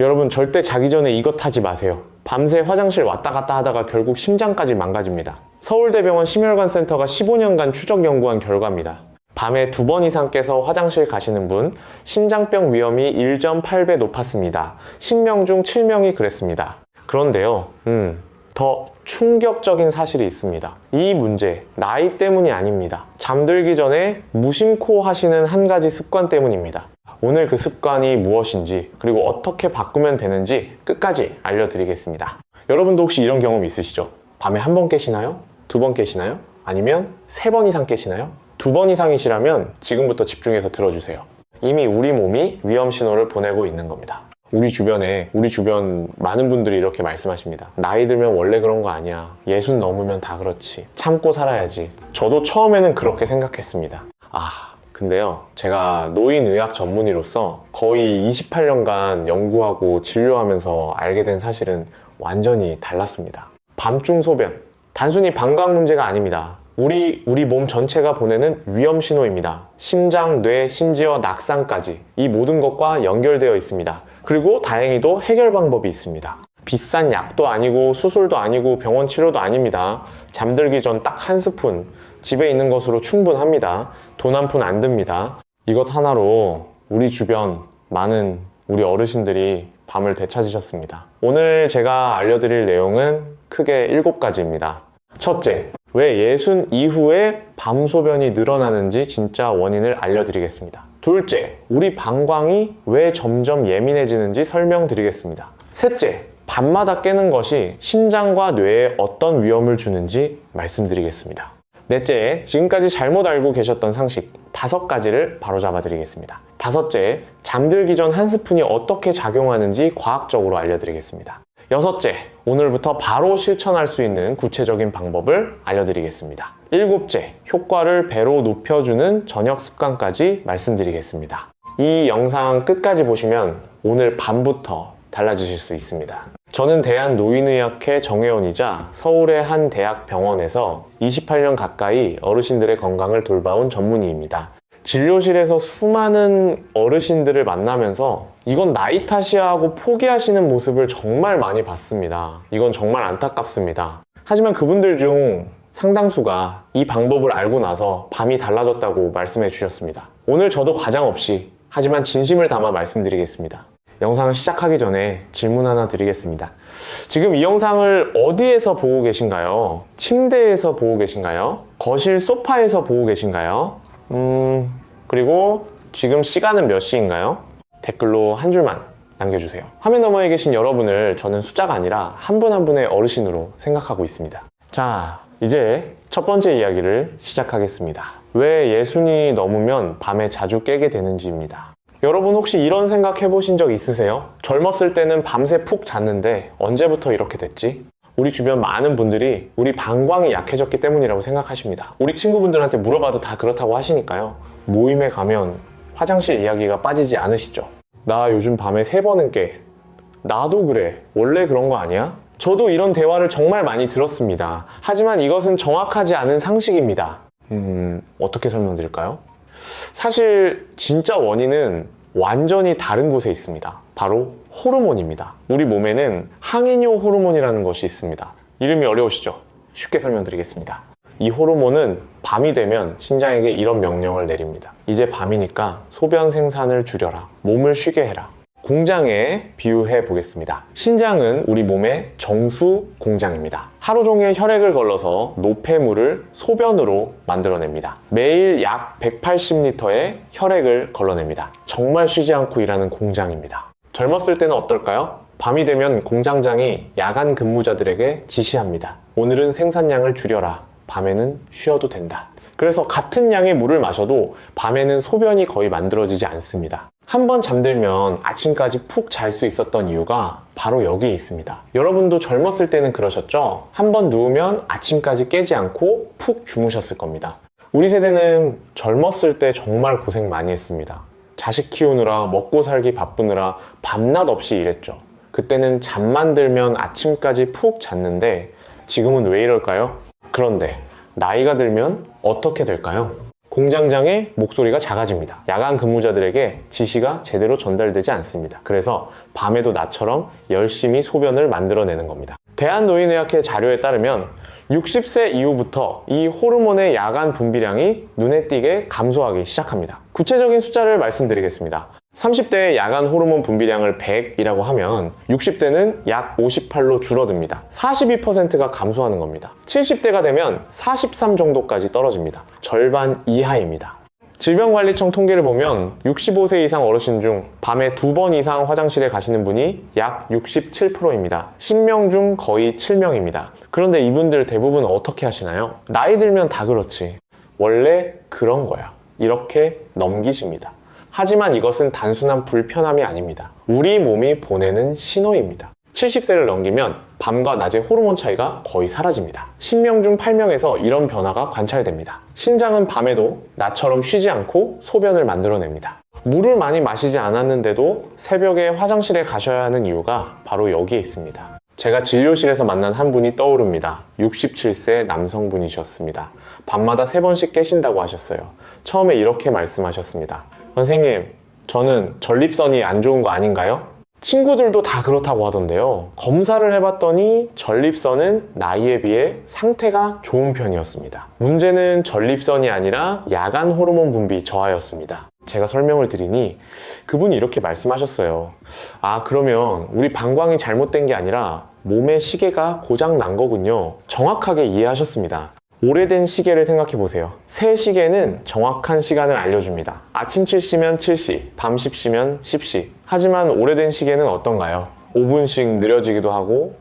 여러분 절대 자기 전에 이것 하지 마세요. 밤새 화장실 왔다 갔다 하다가 결국 심장까지 망가집니다. 서울대병원 심혈관센터가 15년간 추적 연구한 결과입니다. 밤에 2번 이상 깨서 화장실 가시는 분 심장병 위험이 1.8배 높았습니다. 10명 중 7명이 그랬습니다. 그런데요, 더 충격적인 사실이 있습니다. 이 문제, 나이 때문이 아닙니다. 잠들기 전에 무심코 하시는 한 가지 습관 때문입니다. 오늘 그 습관이 무엇인지, 그리고 어떻게 바꾸면 되는지 끝까지 알려드리겠습니다. 여러분도 혹시 이런 경험 있으시죠? 밤에 1번 깨시나요? 2번 깨시나요? 아니면 3번 이상 깨시나요? 2번 이상이시라면 지금부터 집중해서 들어주세요. 이미 우리 몸이 위험 신호를 보내고 있는 겁니다. 우리 주변 많은 분들이 이렇게 말씀하십니다. 나이 들면 원래 그런 거 아니야. 60 넘으면 다 그렇지. 참고 살아야지. 저도 처음에는 그렇게 생각했습니다. 근데요, 제가 노인의학 전문의로서 거의 28년간 연구하고 진료하면서 알게 된 사실은 완전히 달랐습니다. 밤중 소변, 단순히 방광 문제가 아닙니다. 우리 몸 전체가 보내는 위험 신호입니다. 심장, 뇌, 심지어 낙상까지 이 모든 것과 연결되어 있습니다. 그리고 다행히도 해결 방법이 있습니다. 비싼 약도 아니고 수술도 아니고 병원 치료도 아닙니다. 잠들기 전 딱 1스푼, 집에 있는 것으로 충분합니다. 돈 한 푼 안 듭니다. 이것 하나로 우리 주변 많은 우리 어르신들이 밤을 되찾으셨습니다. 오늘 제가 알려드릴 내용은 크게 7가지입니다. 첫째, 왜 60 이후에 밤소변이 늘어나는지 진짜 원인을 알려드리겠습니다. 둘째, 우리 방광이 왜 점점 예민해지는지 설명드리겠습니다. 셋째, 밤마다 깨는 것이 심장과 뇌에 어떤 위험을 주는지 말씀드리겠습니다. 넷째, 지금까지 잘못 알고 계셨던 상식 5가지를 바로잡아 드리겠습니다. 다섯째, 잠들기 전 1스푼이 어떻게 작용하는지 과학적으로 알려드리겠습니다. 여섯째, 오늘부터 바로 실천할 수 있는 구체적인 방법을 알려드리겠습니다. 일곱째, 효과를 배로 높여주는 저녁 습관까지 말씀드리겠습니다. 이 영상 끝까지 보시면 오늘 밤부터 달라지실 수 있습니다. 저는 대한노인의학회 정회원이자 서울의 한 대학병원에서 28년 가까이 어르신들의 건강을 돌봐온 전문의입니다. 진료실에서 수많은 어르신들을 만나면서 이건 나이 탓이야 하고 포기하시는 모습을 정말 많이 봤습니다. 이건 정말 안타깝습니다. 하지만 그분들 중 상당수가 이 방법을 알고 나서 밤이 달라졌다고 말씀해 주셨습니다. 오늘 저도 과장 없이 하지만 진심을 담아 말씀드리겠습니다. 영상을 시작하기 전에 질문 하나 드리겠습니다. 지금 이 영상을 어디에서 보고 계신가요? 침대에서 보고 계신가요? 거실 소파에서 보고 계신가요? 그리고 지금 시간은 몇 시인가요? 댓글로 한 줄만 남겨주세요. 화면 너머에 계신 여러분을 저는 숫자가 아니라 한 분 한 분의 어르신으로 생각하고 있습니다. 자, 이제 첫 번째 이야기를 시작하겠습니다. 왜 60이 넘으면 밤에 자주 깨게 되는지입니다. 여러분 혹시 이런 생각 해보신 적 있으세요? 젊었을 때는 밤새 푹 잤는데 언제부터 이렇게 됐지? 우리 주변 많은 분들이 우리 방광이 약해졌기 때문이라고 생각하십니다. 우리 친구분들한테 물어봐도 다 그렇다고 하시니까요. 모임에 가면 화장실 이야기가 빠지지 않으시죠? 나 요즘 밤에 3번은 깨. 나도 그래. 원래 그런 거 아니야? 저도 이런 대화를 정말 많이 들었습니다. 하지만 이것은 정확하지 않은 상식입니다. 어떻게 설명드릴까요? 사실 진짜 원인은 완전히 다른 곳에 있습니다. 바로 호르몬입니다. 우리 몸에는 항이뇨 호르몬이라는 것이 있습니다. 이름이 어려우시죠? 쉽게 설명드리겠습니다. 이 호르몬은 밤이 되면 신장에게 이런 명령을 내립니다. 이제 밤이니까 소변 생산을 줄여라. 몸을 쉬게 해라. 공장에 비유해 보겠습니다. 신장은 우리 몸의 정수 공장입니다. 하루 종일 혈액을 걸러서 노폐물을 소변으로 만들어냅니다. 매일 약 180리터의 혈액을 걸러냅니다. 정말 쉬지 않고 일하는 공장입니다. 젊었을 때는 어떨까요? 밤이 되면 공장장이 야간 근무자들에게 지시합니다. 오늘은 생산량을 줄여라. 밤에는 쉬어도 된다. 그래서 같은 양의 물을 마셔도 밤에는 소변이 거의 만들어지지 않습니다. 한번 잠들면 아침까지 푹 잘 수 있었던 이유가 바로 여기에 있습니다. 여러분도 젊었을 때는 그러셨죠? 한번 누우면 아침까지 깨지 않고 푹 주무셨을 겁니다. 우리 세대는 젊었을 때 정말 고생 많이 했습니다. 자식 키우느라 먹고 살기 바쁘느라 밤낮 없이 일했죠. 그때는 잠만 들면 아침까지 푹 잤는데 지금은 왜 이럴까요? 그런데 나이가 들면 어떻게 될까요? 공장장의 목소리가 작아집니다. 야간 근무자들에게 지시가 제대로 전달되지 않습니다. 그래서 밤에도 나처럼 열심히 소변을 만들어내는 겁니다. 대한노인의학회 자료에 따르면 60세 이후부터 이 호르몬의 야간 분비량이 눈에 띄게 감소하기 시작합니다. 구체적인 숫자를 말씀드리겠습니다. 30대의 야간 호르몬 분비량을 100이라고 하면 60대는 약 58로 줄어듭니다. 42%가 감소하는 겁니다. 70대가 되면 43 정도까지 떨어집니다. 절반 이하입니다. 질병관리청 통계를 보면 65세 이상 어르신 중 밤에 2번 이상 화장실에 가시는 분이 약 67%입니다. 10명 중 거의 7명입니다. 그런데 이분들 대부분 어떻게 하시나요? 나이 들면 다 그렇지. 원래 그런 거야. 이렇게 넘기십니다. 하지만 이것은 단순한 불편함이 아닙니다. 우리 몸이 보내는 신호입니다. 70세를 넘기면 밤과 낮의 호르몬 차이가 거의 사라집니다. 10명 중 8명에서 이런 변화가 관찰됩니다. 신장은 밤에도 나처럼 쉬지 않고 소변을 만들어냅니다. 물을 많이 마시지 않았는데도 새벽에 화장실에 가셔야 하는 이유가 바로 여기에 있습니다. 제가 진료실에서 만난 한 분이 떠오릅니다. 67세 남성분이셨습니다. 밤마다 3번씩 깨신다고 하셨어요. 처음에 이렇게 말씀하셨습니다. 선생님, 저는 전립선이 안 좋은 거 아닌가요? 친구들도 다 그렇다고 하던데요. 검사를 해봤더니 전립선은 나이에 비해 상태가 좋은 편이었습니다. 문제는 전립선이 아니라 야간 호르몬 분비 저하였습니다. 제가 설명을 드리니 그분이 이렇게 말씀하셨어요. 아, 그러면 우리 방광이 잘못된 게 아니라 몸의 시계가 고장 난 거군요. 정확하게 이해하셨습니다. 오래된 시계를 생각해 보세요. 새 시계는 정확한 시간을 알려줍니다. 아침 7시면 7시, 밤 10시면 10시. 하지만 오래된 시계는 어떤가요? 5분씩 느려지기도 하고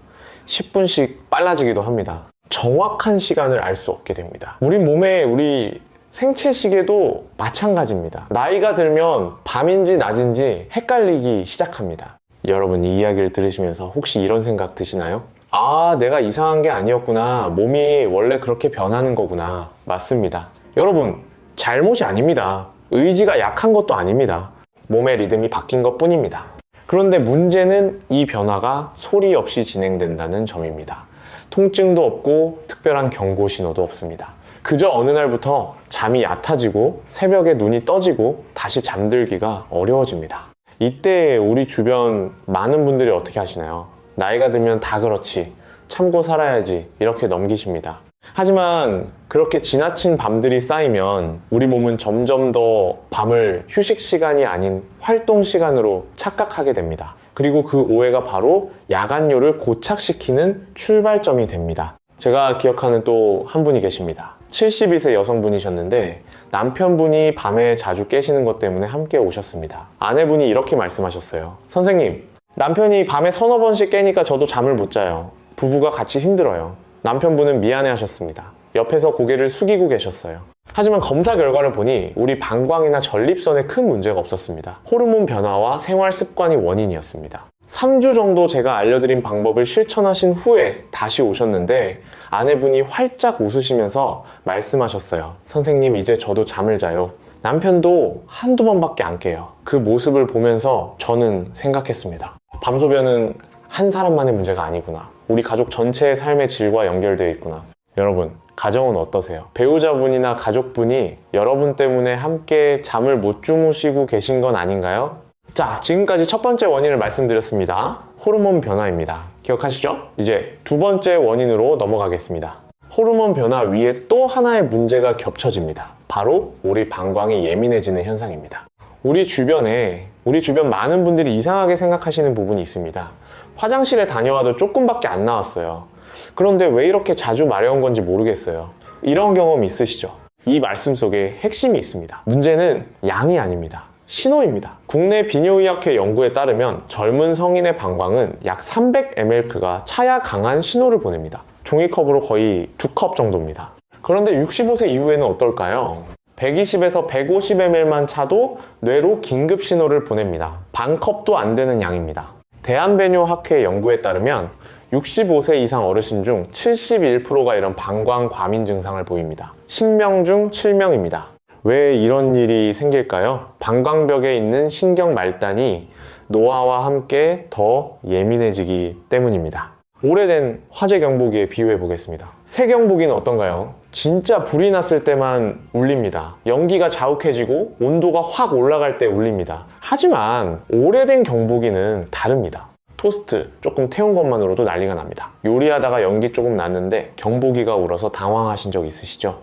10분씩 빨라지기도 합니다. 정확한 시간을 알 수 없게 됩니다. 우리 몸에 우리 생체 시계도 마찬가지입니다. 나이가 들면 밤인지 낮인지 헷갈리기 시작합니다. 여러분, 이 이야기를 들으시면서 혹시 이런 생각 드시나요? 아, 내가 이상한 게 아니었구나. 몸이 원래 그렇게 변하는 거구나. 맞습니다. 여러분, 잘못이 아닙니다. 의지가 약한 것도 아닙니다. 몸의 리듬이 바뀐 것 뿐입니다. 그런데 문제는 이 변화가 소리 없이 진행된다는 점입니다. 통증도 없고 특별한 경고 신호도 없습니다. 그저 어느 날부터 잠이 얕아지고 새벽에 눈이 떠지고 다시 잠들기가 어려워집니다. 이때 우리 주변 많은 분들이 어떻게 하시나요? 나이가 들면 다 그렇지, 참고 살아야지, 이렇게 넘기십니다. 하지만 그렇게 지나친 밤들이 쌓이면 우리 몸은 점점 더 밤을 휴식 시간이 아닌 활동 시간으로 착각하게 됩니다. 그리고 그 오해가 바로 야간뇨를 고착시키는 출발점이 됩니다. 제가 기억하는 또 한 분이 계십니다. 72세 여성분이셨는데 남편분이 밤에 자주 깨시는 것 때문에 함께 오셨습니다. 아내분이 이렇게 말씀하셨어요. 선생님, 남편이 밤에 서너 번씩 깨니까 저도 잠을 못 자요. 부부가 같이 힘들어요. 남편분은 미안해 하셨습니다. 옆에서 고개를 숙이고 계셨어요. 하지만 검사 결과를 보니 우리 방광이나 전립선에 큰 문제가 없었습니다. 호르몬 변화와 생활 습관이 원인이었습니다. 3주 정도 제가 알려드린 방법을 실천하신 후에 다시 오셨는데 아내분이 활짝 웃으시면서 말씀하셨어요. 선생님, 이제 저도 잠을 자요. 남편도 한두 번밖에 안 깨요. 그 모습을 보면서 저는 생각했습니다. 밤소변은 한 사람만의 문제가 아니구나. 우리 가족 전체의 삶의 질과 연결되어 있구나. 여러분, 가정은 어떠세요? 배우자분이나 가족분이 여러분 때문에 함께 잠을 못 주무시고 계신 건 아닌가요? 자, 지금까지 첫 번째 원인을 말씀드렸습니다. 호르몬 변화입니다. 기억하시죠? 이제 두 번째 원인으로 넘어가겠습니다. 호르몬 변화 위에 또 하나의 문제가 겹쳐집니다. 바로 우리 방광이 예민해지는 현상입니다. 우리 주변 많은 분들이 이상하게 생각하시는 부분이 있습니다. 화장실에 다녀와도 조금밖에 안 나왔어요. 그런데 왜 이렇게 자주 마려운 건지 모르겠어요. 이런 경험 있으시죠? 이 말씀 속에 핵심이 있습니다. 문제는 양이 아닙니다. 신호입니다. 국내 비뇨의학회 연구에 따르면 젊은 성인의 방광은 약 300ml가 차야 강한 신호를 보냅니다. 종이컵으로 거의 2컵 정도입니다. 그런데 65세 이후에는 어떨까요? 120에서 150ml만 차도 뇌로 긴급 신호를 보냅니다. 반컵도 안 되는 양입니다. 대한배뇨학회 연구에 따르면 65세 이상 어르신 중 71%가 이런 방광 과민 증상을 보입니다. 10명 중 7명입니다. 왜 이런 일이 생길까요? 방광벽에 있는 신경 말단이 노화와 함께 더 예민해지기 때문입니다. 오래된 화재 경보기에 비유해 보겠습니다. 새 경보기는 어떤가요? 진짜 불이 났을 때만 울립니다. 연기가 자욱해지고 온도가 확 올라갈 때 울립니다. 하지만 오래된 경보기는 다릅니다. 토스트 조금 태운 것만으로도 난리가 납니다. 요리하다가 연기 조금 났는데 경보기가 울어서 당황하신 적 있으시죠?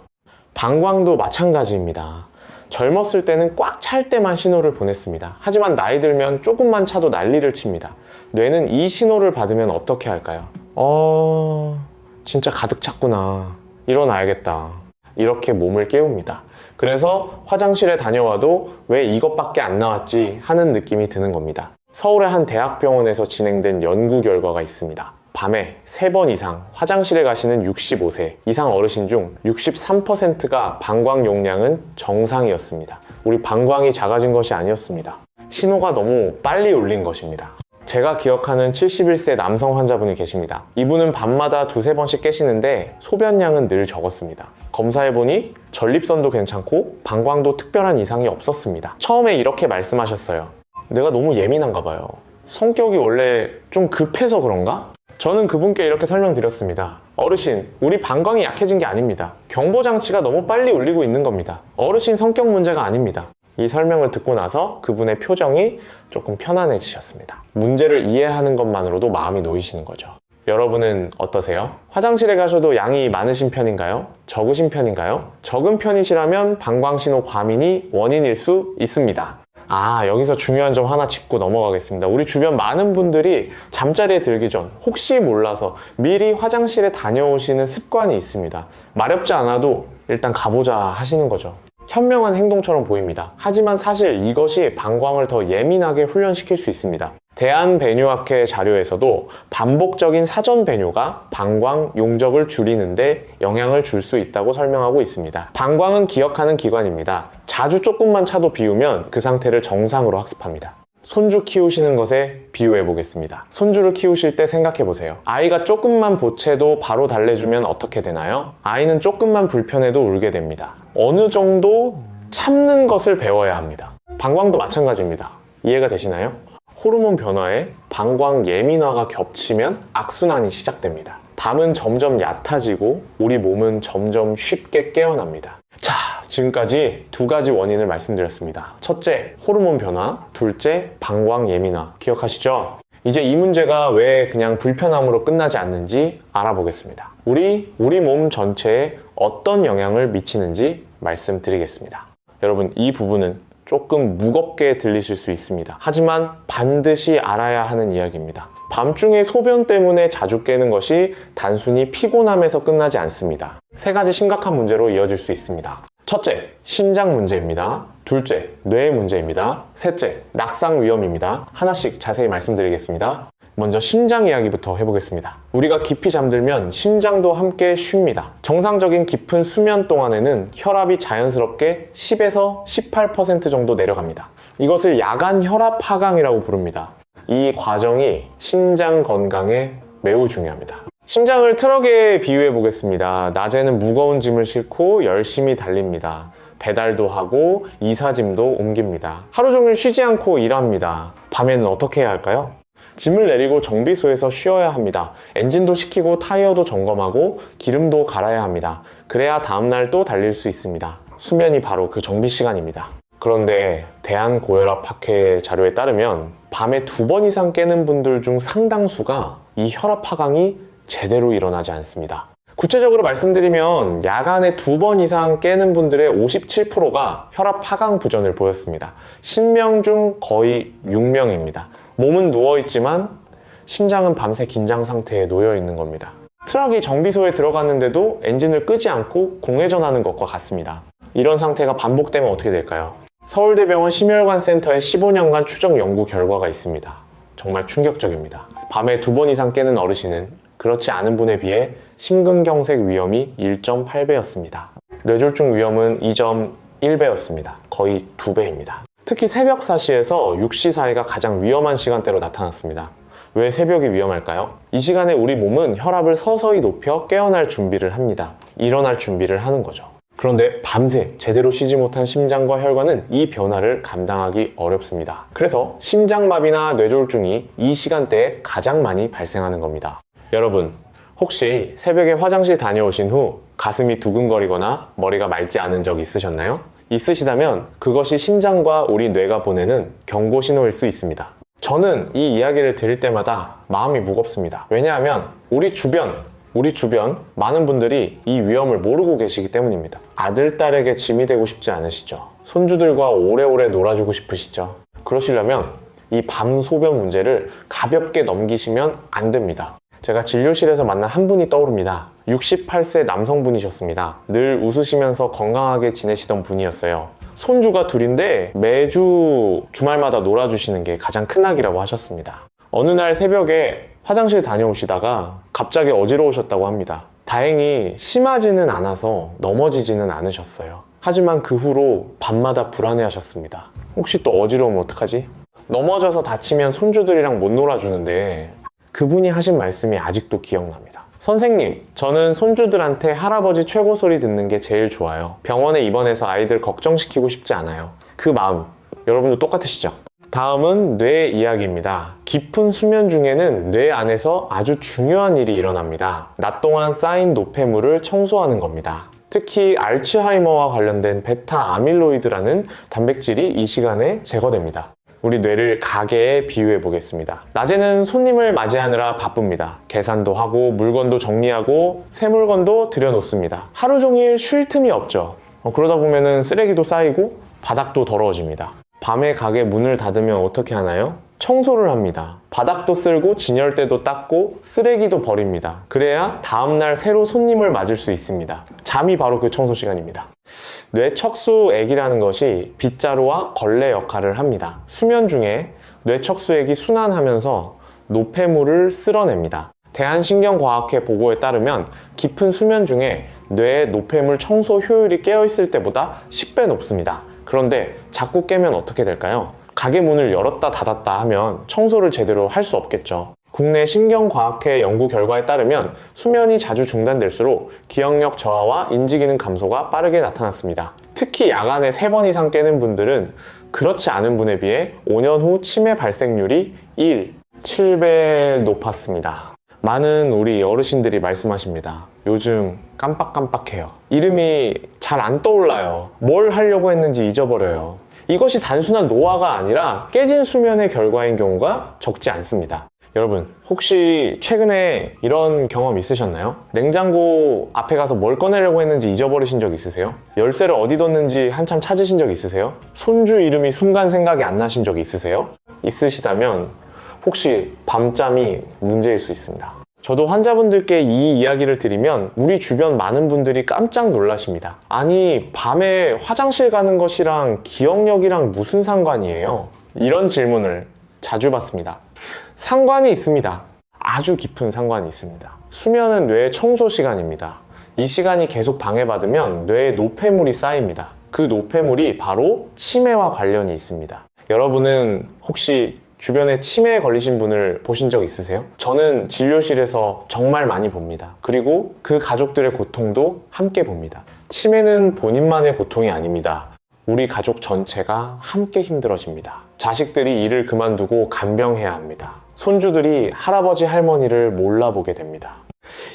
방광도 마찬가지입니다. 젊었을 때는 꽉 찰 때만 신호를 보냈습니다. 하지만 나이 들면 조금만 차도 난리를 칩니다. 뇌는 이 신호를 받으면 어떻게 할까요? 진짜 가득 찼구나. 일어나야겠다. 이렇게 몸을 깨웁니다. 그래서 화장실에 다녀와도 왜 이것밖에 안 나왔지 하는 느낌이 드는 겁니다. 서울의 한 대학병원에서 진행된 연구 결과가 있습니다. 밤에 3번 이상 화장실에 가시는 65세 이상 어르신 중 63%가 방광 용량은 정상이었습니다. 우리 방광이 작아진 것이 아니었습니다. 신호가 너무 빨리 울린 것입니다. 제가 기억하는 71세 남성 환자분이 계십니다. 이분은 밤마다 2-3번씩 깨시는데 소변량은 늘 적었습니다. 검사해보니 전립선도 괜찮고 방광도 특별한 이상이 없었습니다. 처음에 이렇게 말씀하셨어요. 내가 너무 예민한가 봐요. 성격이 원래 좀 급해서 그런가? 저는 그분께 이렇게 설명드렸습니다. 어르신, 우리 방광이 약해진 게 아닙니다. 경보장치가 너무 빨리 울리고 있는 겁니다. 어르신 성격 문제가 아닙니다. 이 설명을 듣고 나서 그분의 표정이 조금 편안해지셨습니다. 문제를 이해하는 것만으로도 마음이 놓이시는 거죠. 여러분은 어떠세요? 화장실에 가셔도 양이 많으신 편인가요? 적으신 편인가요? 적은 편이시라면 방광신호 과민이 원인일 수 있습니다. 여기서 중요한 점 하나 짚고 넘어가겠습니다. 우리 주변 많은 분들이 잠자리에 들기 전 혹시 몰라서 미리 화장실에 다녀오시는 습관이 있습니다. 마렵지 않아도 일단 가보자 하시는 거죠. 현명한 행동처럼 보입니다. 하지만 사실 이것이 방광을 더 예민하게 훈련시킬 수 있습니다. 대한배뇨학회 자료에서도 반복적인 사전 배뇨가 방광 용적을 줄이는데 영향을 줄 수 있다고 설명하고 있습니다. 방광은 기억하는 기관입니다. 자주 조금만 차도 비우면 그 상태를 정상으로 학습합니다. 손주 키우시는 것에 비유해 보겠습니다. 손주를 키우실 때 생각해 보세요. 아이가 조금만 보채도 바로 달래주면 어떻게 되나요? 아이는 조금만 불편해도 울게 됩니다. 어느 정도 참는 것을 배워야 합니다. 방광도 마찬가지입니다. 이해가 되시나요? 호르몬 변화에 방광 예민화가 겹치면 악순환이 시작됩니다. 밤은 점점 얕아지고 우리 몸은 점점 쉽게 깨어납니다. 자, 지금까지 2가지 원인을 말씀드렸습니다. 첫째, 호르몬 변화. 둘째, 방광 예민화. 기억하시죠? 이제 이 문제가 왜 그냥 불편함으로 끝나지 않는지 알아보겠습니다. 우리 몸 전체에 어떤 영향을 미치는지 말씀드리겠습니다. 여러분, 이 부분은 조금 무겁게 들리실 수 있습니다. 하지만 반드시 알아야 하는 이야기입니다. 밤중에 소변 때문에 자주 깨는 것이 단순히 피곤함에서 끝나지 않습니다. 3가지 심각한 문제로 이어질 수 있습니다. 첫째, 심장 문제입니다. 둘째, 뇌 문제입니다. 셋째, 낙상 위험입니다. 하나씩 자세히 말씀드리겠습니다. 먼저 심장 이야기부터 해보겠습니다. 우리가 깊이 잠들면 심장도 함께 쉽니다. 정상적인 깊은 수면 동안에는 혈압이 자연스럽게 10에서 18% 정도 내려갑니다. 이것을 야간 혈압 하강이라고 부릅니다. 이 과정이 심장 건강에 매우 중요합니다. 심장을 트럭에 비유해 보겠습니다. 낮에는 무거운 짐을 싣고 열심히 달립니다. 배달도 하고 이사짐도 옮깁니다. 하루 종일 쉬지 않고 일합니다. 밤에는 어떻게 해야 할까요? 짐을 내리고 정비소에서 쉬어야 합니다. 엔진도 시키고 타이어도 점검하고 기름도 갈아야 합니다. 그래야 다음날 또 달릴 수 있습니다. 수면이 바로 그 정비 시간입니다. 그런데 대한고혈압학회 자료에 따르면 밤에 2번 이상 깨는 분들 중 상당수가 이 혈압 하강이 제대로 일어나지 않습니다. 구체적으로 말씀드리면 야간에 2번 이상 깨는 분들의 57%가 혈압 하강 부전을 보였습니다. 10명 중 거의 6명입니다. 몸은 누워있지만 심장은 밤새 긴장 상태에 놓여 있는 겁니다. 트럭이 정비소에 들어갔는데도 엔진을 끄지 않고 공회전하는 것과 같습니다. 이런 상태가 반복되면 어떻게 될까요? 서울대병원 심혈관 센터의 15년간 추적 연구 결과가 있습니다. 정말 충격적입니다. 밤에 2번 이상 깨는 어르신은 그렇지 않은 분에 비해 심근경색 위험이 1.8배였습니다. 뇌졸중 위험은 2.1배였습니다. 거의 2배입니다. 특히 새벽 4시에서 6시 사이가 가장 위험한 시간대로 나타났습니다. 왜 새벽이 위험할까요? 이 시간에 우리 몸은 혈압을 서서히 높여 깨어날 준비를 합니다. 일어날 준비를 하는 거죠. 그런데 밤새 제대로 쉬지 못한 심장과 혈관은 이 변화를 감당하기 어렵습니다. 그래서 심장마비나 뇌졸중이 이 시간대에 가장 많이 발생하는 겁니다. 여러분, 혹시 새벽에 화장실 다녀오신 후 가슴이 두근거리거나 머리가 맑지 않은 적 있으셨나요? 있으시다면 그것이 심장과 우리 뇌가 보내는 경고 신호일 수 있습니다. 저는 이 이야기를 들을 때마다 마음이 무겁습니다. 왜냐하면 우리 주변 많은 분들이 이 위험을 모르고 계시기 때문입니다. 아들, 딸에게 짐이 되고 싶지 않으시죠? 손주들과 오래오래 놀아주고 싶으시죠? 그러시려면 이 밤 소변 문제를 가볍게 넘기시면 안 됩니다. 제가 진료실에서 만난 한 분이 떠오릅니다. 68세 남성분이셨습니다. 늘 웃으시면서 건강하게 지내시던 분이었어요. 손주가 둘인데 매주 주말마다 놀아주시는 게 가장 큰 낙이라고 하셨습니다. 어느 날 새벽에 화장실 다녀오시다가 갑자기 어지러우셨다고 합니다. 다행히 심하지는 않아서 넘어지지는 않으셨어요. 하지만 그 후로 밤마다 불안해하셨습니다. 혹시 또 어지러우면 어떡하지? 넘어져서 다치면 손주들이랑 못 놀아주는데 그분이 하신 말씀이 아직도 기억납니다. 선생님, 저는 손주들한테 할아버지 최고 소리 듣는 게 제일 좋아요. 병원에 입원해서 아이들 걱정시키고 싶지 않아요. 그 마음, 여러분도 똑같으시죠? 다음은 뇌 이야기입니다. 깊은 수면 중에는 뇌 안에서 아주 중요한 일이 일어납니다. 낮 동안 쌓인 노폐물을 청소하는 겁니다. 특히 알츠하이머와 관련된 베타 아밀로이드라는 단백질이 이 시간에 제거됩니다. 우리 뇌를 가게에 비유해 보겠습니다. 낮에는 손님을 맞이하느라 바쁩니다. 계산도 하고 물건도 정리하고 새 물건도 들여놓습니다. 하루 종일 쉴 틈이 없죠. 그러다 보면은 쓰레기도 쌓이고 바닥도 더러워집니다. 밤에 가게 문을 닫으면 어떻게 하나요? 청소를 합니다. 바닥도 쓸고 진열대도 닦고 쓰레기도 버립니다. 그래야 다음날 새로 손님을 맞을 수 있습니다. 잠이 바로 그 청소 시간입니다. 뇌척수액이라는 것이 빗자루와 걸레 역할을 합니다. 수면 중에 뇌척수액이 순환하면서 노폐물을 쓸어냅니다. 대한신경과학회 보고에 따르면 깊은 수면 중에 뇌의 노폐물 청소 효율이 깨어있을 때보다 10배 높습니다. 그런데 자꾸 깨면 어떻게 될까요? 가게 문을 열었다 닫았다 하면 청소를 제대로 할 수 없겠죠. 국내 신경과학회 연구 결과에 따르면 수면이 자주 중단될수록 기억력 저하와 인지기능 감소가 빠르게 나타났습니다. 특히 야간에 3번 이상 깨는 분들은 그렇지 않은 분에 비해 5년 후 치매 발생률이 7배 높았습니다. 많은 우리 어르신들이 말씀하십니다. 요즘 깜빡깜빡해요. 이름이 잘 안 떠올라요. 뭘 하려고 했는지 잊어버려요. 이것이 단순한 노화가 아니라 깨진 수면의 결과인 경우가 적지 않습니다. 여러분, 혹시 최근에 이런 경험 있으셨나요? 냉장고 앞에 가서 뭘 꺼내려고 했는지 잊어버리신 적 있으세요? 열쇠를 어디 뒀는지 한참 찾으신 적 있으세요? 손주 이름이 순간 생각이 안 나신 적 있으세요? 있으시다면 혹시 밤잠이 문제일 수 있습니다. 저도 환자분들께 이 이야기를 드리면 우리 주변 많은 분들이 깜짝 놀라십니다. 아니, 밤에 화장실 가는 것이랑 기억력이랑 무슨 상관이에요? 이런 질문을 자주 받습니다. 상관이 있습니다. 아주 깊은 상관이 있습니다. 수면은 뇌의 청소 시간입니다. 이 시간이 계속 방해받으면 뇌에 노폐물이 쌓입니다. 그 노폐물이 바로 치매와 관련이 있습니다. 여러분은 혹시 주변에 치매에 걸리신 분을 보신 적 있으세요? 저는 진료실에서 정말 많이 봅니다. 그리고 그 가족들의 고통도 함께 봅니다. 치매는 본인만의 고통이 아닙니다. 우리 가족 전체가 함께 힘들어집니다. 자식들이 일을 그만두고 간병해야 합니다. 손주들이 할아버지 할머니를 몰라보게 됩니다.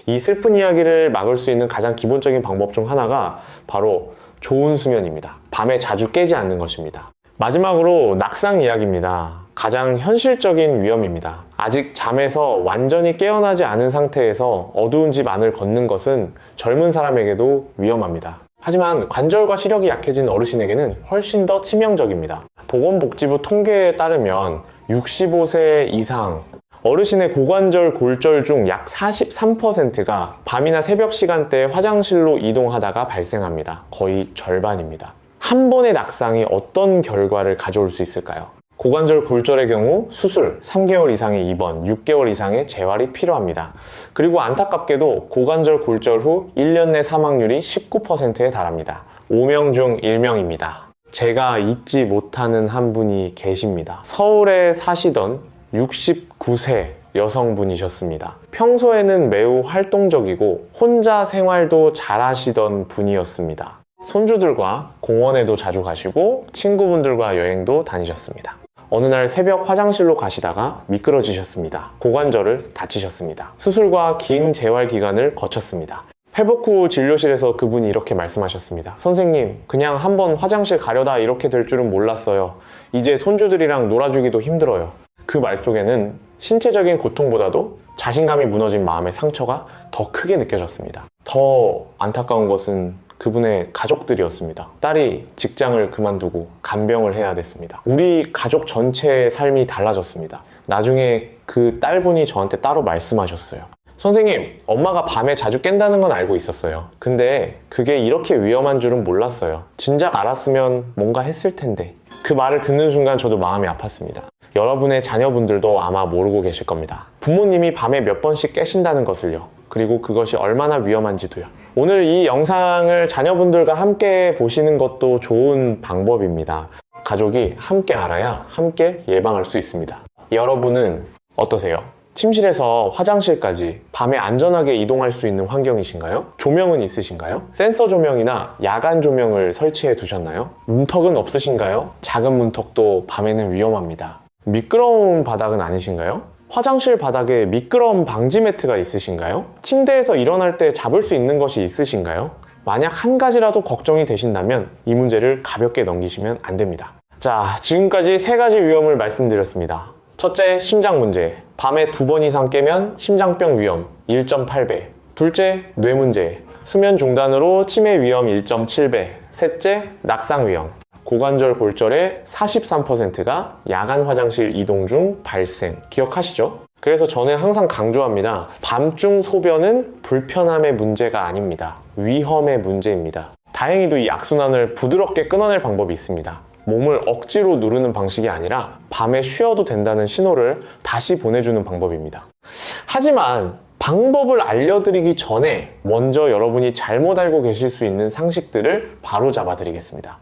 이 슬픈 이야기를 막을 수 있는 가장 기본적인 방법 중 하나가 바로 좋은 수면입니다. 밤에 자주 깨지 않는 것입니다. 마지막으로 낙상 이야기입니다. 가장 현실적인 위험입니다. 아직 잠에서 완전히 깨어나지 않은 상태에서 어두운 집 안을 걷는 것은 젊은 사람에게도 위험합니다. 하지만 관절과 시력이 약해진 어르신에게는 훨씬 더 치명적입니다. 보건복지부 통계에 따르면 65세 이상 어르신의 고관절 골절 중 약 43%가 밤이나 새벽 시간대에 화장실로 이동하다가 발생합니다. 거의 절반입니다. 한 번의 낙상이 어떤 결과를 가져올 수 있을까요? 고관절 골절의 경우 수술, 3개월 이상의 입원, 6개월 이상의 재활이 필요합니다. 그리고 안타깝게도 고관절 골절 후 1년 내 사망률이 19%에 달합니다. 5명 중 1명입니다. 제가 잊지 못하는 한 분이 계십니다. 서울에 사시던 69세 여성분이셨습니다. 평소에는 매우 활동적이고 혼자 생활도 잘하시던 분이었습니다. 손주들과 공원에도 자주 가시고 친구분들과 여행도 다니셨습니다. 어느 날 새벽 화장실로 가시다가 미끄러지셨습니다. 고관절을 다치셨습니다. 수술과 긴 재활 기간을 거쳤습니다. 회복 후 진료실에서 그분이 이렇게 말씀하셨습니다. 선생님, 그냥 한번 화장실 가려다 이렇게 될 줄은 몰랐어요. 이제 손주들이랑 놀아주기도 힘들어요. 그 말 속에는 신체적인 고통보다도 자신감이 무너진 마음의 상처가 더 크게 느껴졌습니다. 더 안타까운 것은 그분의 가족들이었습니다. 딸이 직장을 그만두고 간병을 해야 됐습니다. 우리 가족 전체의 삶이 달라졌습니다. 나중에 그 딸분이 저한테 따로 말씀하셨어요. 선생님, 엄마가 밤에 자주 깬다는 건 알고 있었어요. 근데 그게 이렇게 위험한 줄은 몰랐어요. 진작 알았으면 뭔가 했을 텐데. 그 말을 듣는 순간 저도 마음이 아팠습니다. 여러분의 자녀분들도 아마 모르고 계실 겁니다. 부모님이 밤에 몇 번씩 깨신다는 것을요. 그리고 그것이 얼마나 위험한지도요. 오늘 이 영상을 자녀분들과 함께 보시는 것도 좋은 방법입니다. 가족이 함께 알아야 함께 예방할 수 있습니다. 여러분은 어떠세요? 침실에서 화장실까지 밤에 안전하게 이동할 수 있는 환경이신가요? 조명은 있으신가요? 센서 조명이나 야간 조명을 설치해 두셨나요? 문턱은 없으신가요? 작은 문턱도 밤에는 위험합니다. 미끄러운 바닥은 아니신가요? 화장실 바닥에 미끄러움 방지 매트가 있으신가요? 침대에서 일어날 때 잡을 수 있는 것이 있으신가요? 만약 한 가지라도 걱정이 되신다면 이 문제를 가볍게 넘기시면 안 됩니다. 자, 지금까지 3가지 위험을 말씀드렸습니다. 첫째, 심장 문제. 밤에 2번 이상 깨면 심장병 위험 1.8배. 둘째, 뇌 문제. 수면 중단으로 치매 위험 1.7배. 셋째, 낙상 위험. 고관절 골절의 43%가 야간 화장실 이동 중 발생. 기억하시죠? 그래서 저는 항상 강조합니다. 밤중 소변은 불편함의 문제가 아닙니다. 위험의 문제입니다. 다행히도 이 악순환을 부드럽게 끊어낼 방법이 있습니다. 몸을 억지로 누르는 방식이 아니라 밤에 쉬어도 된다는 신호를 다시 보내주는 방법입니다. 하지만 방법을 알려드리기 전에 먼저 여러분이 잘못 알고 계실 수 있는 상식들을 바로 잡아드리겠습니다.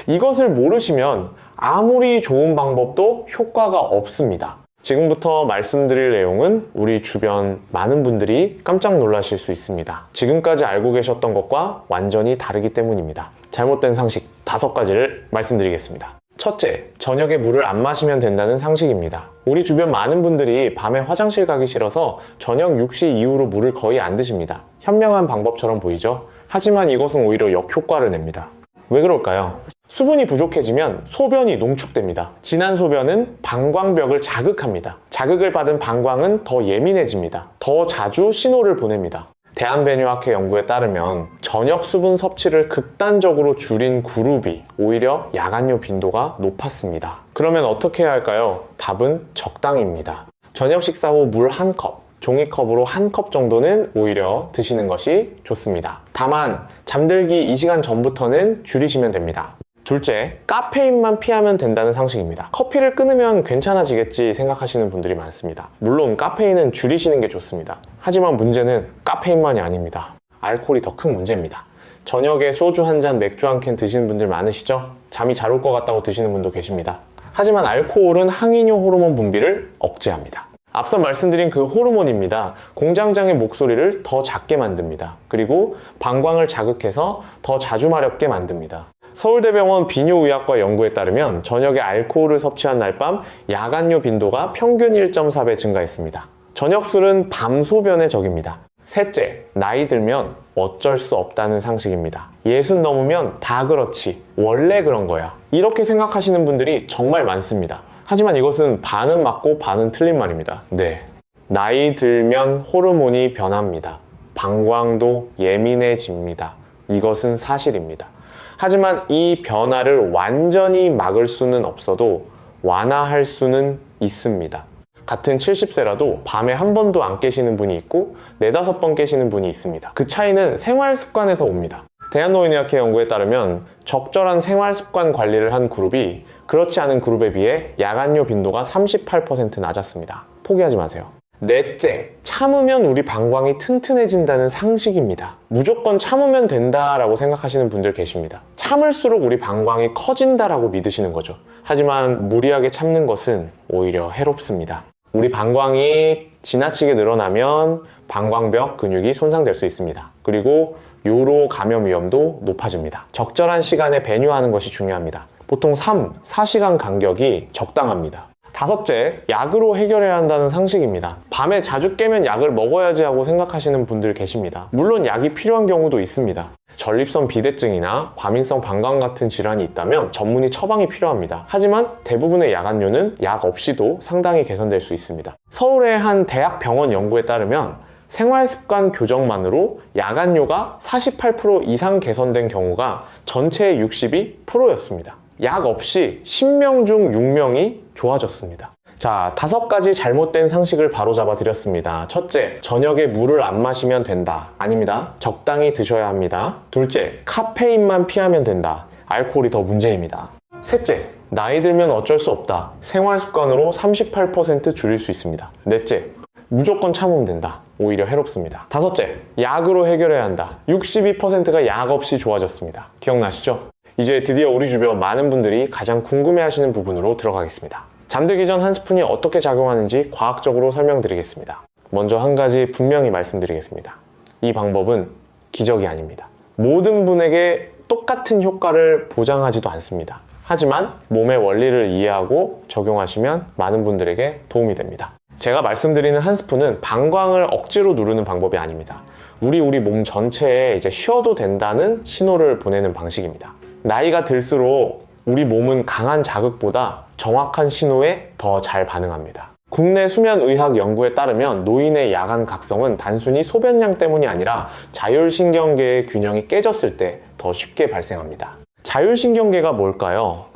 이것을 모르시면 아무리 좋은 방법도 효과가 없습니다. 지금부터 말씀드릴 내용은 우리 주변 많은 분들이 깜짝 놀라실 수 있습니다. 지금까지 알고 계셨던 것과 완전히 다르기 때문입니다. 잘못된 상식 5가지를 말씀드리겠습니다. 첫째, 저녁에 물을 안 마시면 된다는 상식입니다. 우리 주변 많은 분들이 밤에 화장실 가기 싫어서 저녁 6시 이후로 물을 거의 안 드십니다. 현명한 방법처럼 보이죠? 하지만 이것은 오히려 역효과를 냅니다. 왜 그럴까요? 수분이 부족해지면 소변이 농축됩니다. 진한 소변은 방광벽을 자극합니다. 자극을 받은 방광은 더 예민해집니다. 더 자주 신호를 보냅니다. 대한배뇨학회 연구에 따르면 저녁 수분 섭취를 극단적으로 줄인 그룹이 오히려 야간뇨 빈도가 높았습니다. 그러면 어떻게 해야 할까요? 답은 적당입니다. 저녁 식사 후 물 1컵, 종이컵으로 1컵 정도는 오히려 드시는 것이 좋습니다. 다만 잠들기 2시간 전부터는 줄이시면 됩니다. 둘째, 카페인만 피하면 된다는 상식입니다. 커피를 끊으면 괜찮아지겠지 생각하시는 분들이 많습니다. 물론 카페인은 줄이시는 게 좋습니다. 하지만 문제는 카페인만이 아닙니다. 알코올이 더 큰 문제입니다. 저녁에 소주 한 잔, 맥주 한 캔 드시는 분들 많으시죠? 잠이 잘 올 것 같다고 드시는 분도 계십니다. 하지만 알코올은 항이뇨 호르몬 분비를 억제합니다. 앞서 말씀드린 그 호르몬입니다. 공장장의 목소리를 더 작게 만듭니다. 그리고 방광을 자극해서 더 자주 마렵게 만듭니다. 서울대병원 비뇨의학과 연구에 따르면 저녁에 알코올을 섭취한 날 밤 야간뇨 빈도가 평균 1.4배 증가했습니다. 저녁술은 밤 소변의 적입니다. 셋째, 나이 들면 어쩔 수 없다는 상식입니다. 60 넘으면 다 그렇지, 원래 그런 거야, 이렇게 생각하시는 분들이 정말 많습니다. 하지만 이것은 반은 맞고 반은 틀린 말입니다. 네, 나이 들면 호르몬이 변합니다. 방광도 예민해집니다. 이것은 사실입니다. 하지만 이 변화를 완전히 막을 수는 없어도 완화할 수는 있습니다. 같은 70세라도 밤에 한 번도 안 깨시는 분이 있고 4-5번 깨시는 분이 있습니다. 그 차이는 생활 습관에서 옵니다. 대한노인의학회 연구에 따르면 적절한 생활 습관 관리를 한 그룹이 그렇지 않은 그룹에 비해 야간뇨 빈도가 38% 낮았습니다. 포기하지 마세요. 넷째, 참으면 우리 방광이 튼튼해진다는 상식입니다. 무조건 참으면 된다라고 생각하시는 분들 계십니다. 참을수록 우리 방광이 커진다라고 믿으시는 거죠. 하지만 무리하게 참는 것은 오히려 해롭습니다. 우리 방광이 지나치게 늘어나면 방광벽 근육이 손상될 수 있습니다. 그리고 요로 감염 위험도 높아집니다. 적절한 시간에 배뇨하는 것이 중요합니다. 보통 3, 4시간 간격이 적당합니다. 다섯째, 약으로 해결해야 한다는 상식입니다. 밤에 자주 깨면 약을 먹어야지 하고 생각하시는 분들 계십니다. 물론 약이 필요한 경우도 있습니다. 전립선 비대증이나 과민성 방광 같은 질환이 있다면 전문의 처방이 필요합니다. 하지만 대부분의 야간뇨는 약 없이도 상당히 개선될 수 있습니다. 서울의 한 대학병원 연구에 따르면 생활습관 교정만으로 야간뇨가 48% 이상 개선된 경우가 전체의 62%였습니다. 약 없이 10명 중 6명이 좋아졌습니다. 자, 5가지 잘못된 상식을 바로잡아 드렸습니다. 첫째, 저녁에 물을 안 마시면 된다. 아닙니다. 적당히 드셔야 합니다. 둘째, 카페인만 피하면 된다. 알코올이 더 문제입니다. 셋째, 나이 들면 어쩔 수 없다. 생활 습관으로 38% 줄일 수 있습니다. 넷째, 무조건 참으면 된다. 오히려 해롭습니다. 다섯째, 약으로 해결해야 한다. 62%가 약 없이 좋아졌습니다. 기억나시죠? 이제 드디어 우리 주변 많은 분들이 가장 궁금해하시는 부분으로 들어가겠습니다. 잠들기 전 한 스푼이 어떻게 작용하는지 과학적으로 설명드리겠습니다. 먼저 한 가지 분명히 말씀드리겠습니다. 이 방법은 기적이 아닙니다. 모든 분에게 똑같은 효과를 보장하지도 않습니다. 하지만 몸의 원리를 이해하고 적용하시면 많은 분들에게 도움이 됩니다. 제가 말씀드리는 한 스푼은 방광을 억지로 누르는 방법이 아닙니다. 우리 몸 전체에 이제 쉬어도 된다는 신호를 보내는 방식입니다. 나이가 들수록 우리 몸은 강한 자극보다 정확한 신호에 더 잘 반응합니다. 국내 수면의학 연구에 따르면 노인의 야간 각성은 단순히 소변량 때문이 아니라 자율신경계의 균형이 깨졌을 때 더 쉽게 발생합니다. 자율신경계가 뭘까요?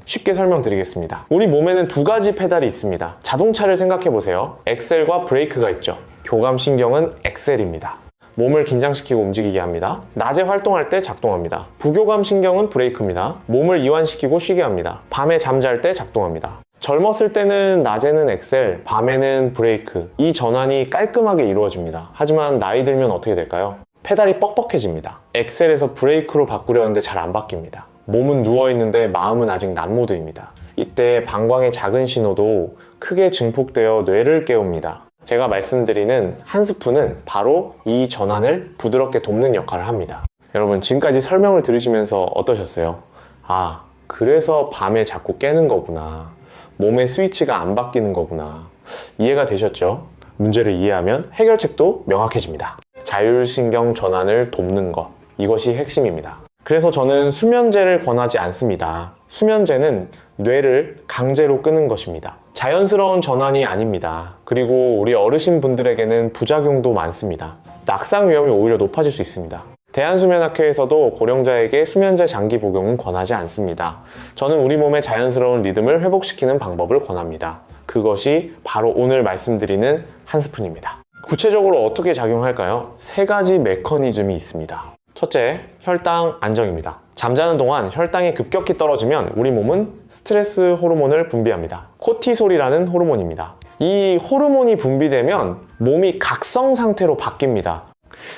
쉽게 설명드리겠습니다. 우리 몸에는 2가지 페달이 있습니다. 자동차를 생각해보세요. 엑셀과 브레이크가 있죠. 교감신경은 엑셀입니다. 몸을 긴장시키고 움직이게 합니다. 낮에 활동할 때 작동합니다. 부교감신경은 브레이크입니다. 몸을 이완시키고 쉬게 합니다. 밤에 잠잘 때 작동합니다. 젊었을 때는 낮에는 엑셀, 밤에는 브레이크. 이 전환이 깔끔하게 이루어집니다. 하지만 나이 들면 어떻게 될까요? 페달이 뻑뻑해집니다. 엑셀에서 브레이크로 바꾸려는데 잘 안 바뀝니다. 몸은 누워있는데 마음은 아직 난모드입니다. 이때 방광의 작은 신호도 크게 증폭되어 뇌를 깨웁니다. 제가 말씀드리는 한 스푼은 바로 이 전환을 부드럽게 돕는 역할을 합니다. 여러분, 지금까지 설명을 들으시면서 어떠셨어요? 아, 그래서 밤에 자꾸 깨는 거구나. 몸의 스위치가 안 바뀌는 거구나. 이해가 되셨죠? 문제를 이해하면 해결책도 명확해집니다. 자율신경 전환을 돕는 것, 이것이 핵심입니다. 그래서 저는 수면제를 권하지 않습니다. 수면제는 뇌를 강제로 끄는 것입니다. 자연스러운 전환이 아닙니다. 그리고 우리 어르신 분들에게는 부작용도 많습니다. 낙상 위험이 오히려 높아질 수 있습니다. 대한수면학회에서도 고령자에게 수면제 장기 복용은 권하지 않습니다. 저는 우리 몸의 자연스러운 리듬을 회복시키는 방법을 권합니다. 그것이 바로 오늘 말씀드리는 한 스푼입니다. 구체적으로 어떻게 작용할까요? 3가지 메커니즘이 있습니다. 첫째, 혈당 안정입니다. 잠자는 동안 혈당이 급격히 떨어지면 우리 몸은 스트레스 호르몬을 분비합니다. 코티솔이라는 호르몬입니다. 이 호르몬이 분비되면 몸이 각성 상태로 바뀝니다.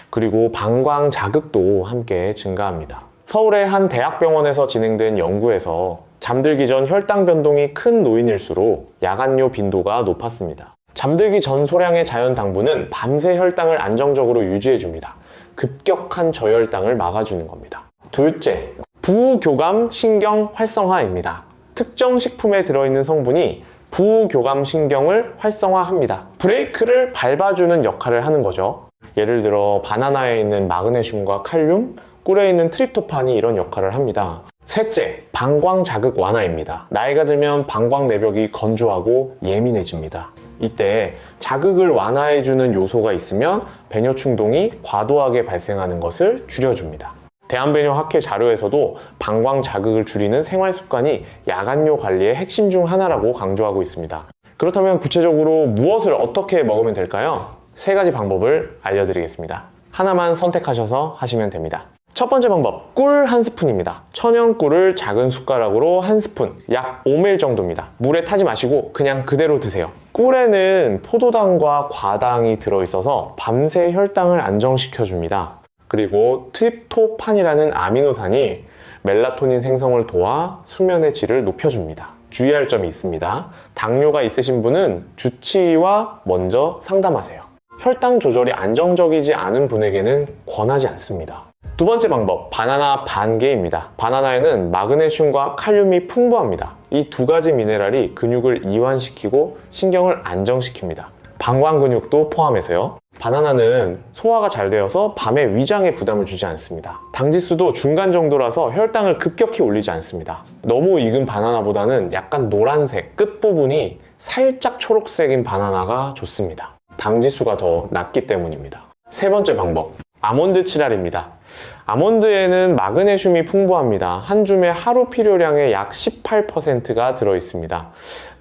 그리고 방광 자극도 함께 증가합니다. 서울의 한 대학병원에서 진행된 연구에서 잠들기 전 혈당 변동이 큰 노인일수록 야간뇨 빈도가 높았습니다. 잠들기 전 소량의 자연 당분은 밤새 혈당을 안정적으로 유지해줍니다. 급격한 저혈당을 막아주는 겁니다. 둘째, 부교감 신경 활성화입니다. 특정 식품에 들어있는 성분이 부교감 신경을 활성화합니다. 브레이크를 밟아주는 역할을 하는 거죠. 예를 들어 바나나에 있는 마그네슘과 칼륨, 꿀에 있는 트립토판이 이런 역할을 합니다. 셋째, 방광 자극 완화입니다. 나이가 들면 방광 내벽이 건조하고 예민해집니다. 이때 자극을 완화해주는 요소가 있으면 배뇨 충동이 과도하게 발생하는 것을 줄여줍니다. 대한배뇨학회 자료에서도 방광 자극을 줄이는 생활 습관이 야간뇨 관리의 핵심 중 하나라고 강조하고 있습니다. 그렇다면 구체적으로 무엇을 어떻게 먹으면 될까요? 3가지 방법을 알려드리겠습니다. 하나만 선택하셔서 하시면 됩니다. 첫 번째 방법, 꿀 한 스푼입니다. 천연 꿀을 작은 숟가락으로 한 스푼, 약 5ml 정도입니다. 물에 타지 마시고 그냥 그대로 드세요. 꿀에는 포도당과 과당이 들어있어서 밤새 혈당을 안정시켜줍니다. 그리고 트립토판이라는 아미노산이 멜라토닌 생성을 도와 수면의 질을 높여줍니다. 주의할 점이 있습니다. 당뇨가 있으신 분은 주치의와 먼저 상담하세요. 혈당 조절이 안정적이지 않은 분에게는 권하지 않습니다. 두 번째 방법, 바나나 반개입니다. 바나나에는 마그네슘과 칼륨이 풍부합니다. 이 두 가지 미네랄이 근육을 이완시키고 신경을 안정시킵니다. 방광 근육도 포함해서요. 바나나는 소화가 잘 되어서 밤에 위장에 부담을 주지 않습니다. 당지수도 중간 정도라서 혈당을 급격히 올리지 않습니다. 너무 익은 바나나보다는 약간 노란색, 끝부분이 살짝 초록색인 바나나가 좋습니다. 당지수가 더 낮기 때문입니다. 세 번째 방법, 아몬드 칠알입니다. 아몬드에는 마그네슘이 풍부합니다. 한 줌의 하루 필요량의 약 18%가 들어있습니다.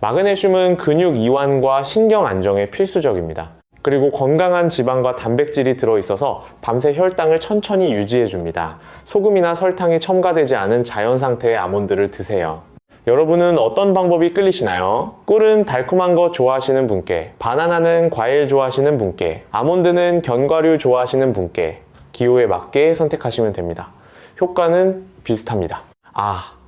마그네슘은 근육 이완과 신경 안정에 필수적입니다. 그리고 건강한 지방과 단백질이 들어있어서 밤새 혈당을 천천히 유지해줍니다. 소금이나 설탕이 첨가되지 않은 자연 상태의 아몬드를 드세요. 여러분은 어떤 방법이 끌리시나요? 꿀은 달콤한 거 좋아하시는 분께, 바나나는 과일 좋아하시는 분께, 아몬드는 견과류 좋아하시는 분께 기호에 맞게 선택하시면 됩니다. 효과는 비슷합니다.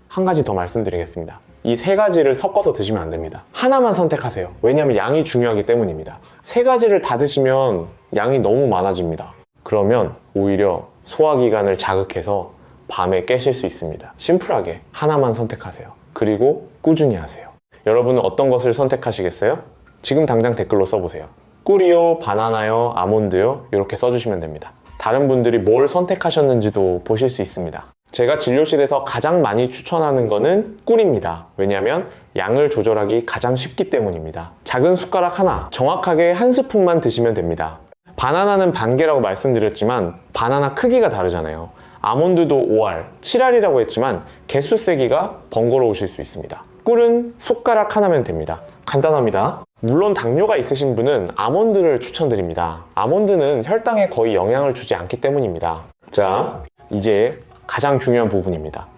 한 가지 더 말씀드리겠습니다. 이 세 가지를 섞어서 드시면 안 됩니다. 하나만 선택하세요. 왜냐하면 양이 중요하기 때문입니다. 세 가지를 다 드시면 양이 너무 많아집니다. 그러면 오히려 소화기관을 자극해서 밤에 깨실 수 있습니다. 심플하게 하나만 선택하세요. 그리고 꾸준히 하세요. 여러분은 어떤 것을 선택하시겠어요? 지금 당장 댓글로 써보세요. 꿀이요, 바나나요, 아몬드요, 이렇게 써주시면 됩니다. 다른 분들이 뭘 선택하셨는지도 보실 수 있습니다. 제가 진료실에서 가장 많이 추천하는 거는 꿀입니다. 왜냐하면 양을 조절하기 가장 쉽기 때문입니다. 작은 숟가락 하나, 정확하게 한 스푼만 드시면 됩니다. 바나나는 반개라고 말씀드렸지만 바나나 크기가 다르잖아요. 아몬드도 5알, 7알이라고 했지만 개수 세기가 번거로우실 수 있습니다. 꿀은 숟가락 하나면 됩니다. 간단합니다. 물론 당뇨가 있으신 분은 아몬드를 추천드립니다. 아몬드는 혈당에 거의 영향을 주지 않기 때문입니다. 자, 이제 가장 중요한 부분입니다.